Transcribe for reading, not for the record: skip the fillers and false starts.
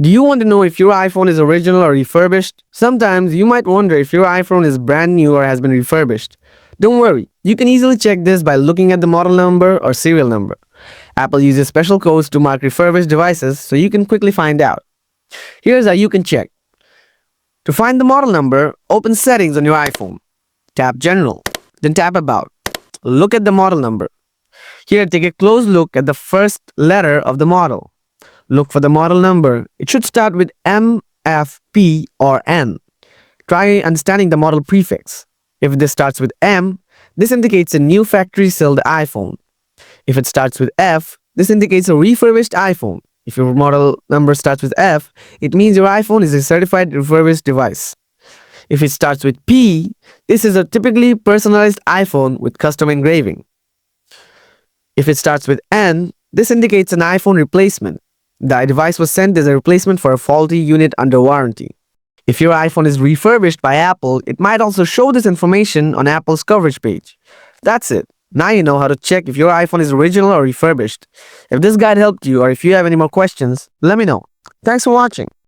Do you want to know if your iPhone is original or refurbished? Sometimes you might wonder if your iPhone is brand new or has been refurbished. Don't worry, you can easily check this by looking at the model number or serial number. Apple uses special codes to mark refurbished devices so you can quickly find out. Here's how you can check. To find the model number, open Settings on your iPhone. Tap General, then tap About. Look at the model number. Here, take a close look at the first letter of the model. Look for the model number. It should start with M, F, P, or N. Try understanding the model prefix. If this starts with M, this indicates a new factory-sold iPhone. If it starts with F, this indicates a refurbished iPhone. If your model number starts with F, it means your iPhone is a certified refurbished device. If it starts with P, this is a typically personalized iPhone with custom engraving. If it starts with N, this indicates an iPhone replacement. The device was sent as a replacement for a faulty unit under warranty. If your iPhone is refurbished by Apple, it might also show this information on Apple's coverage page. That's it. Now you know how to check if your iPhone is original or refurbished. If this guide helped you or if you have any more questions, let me know. Thanks for watching.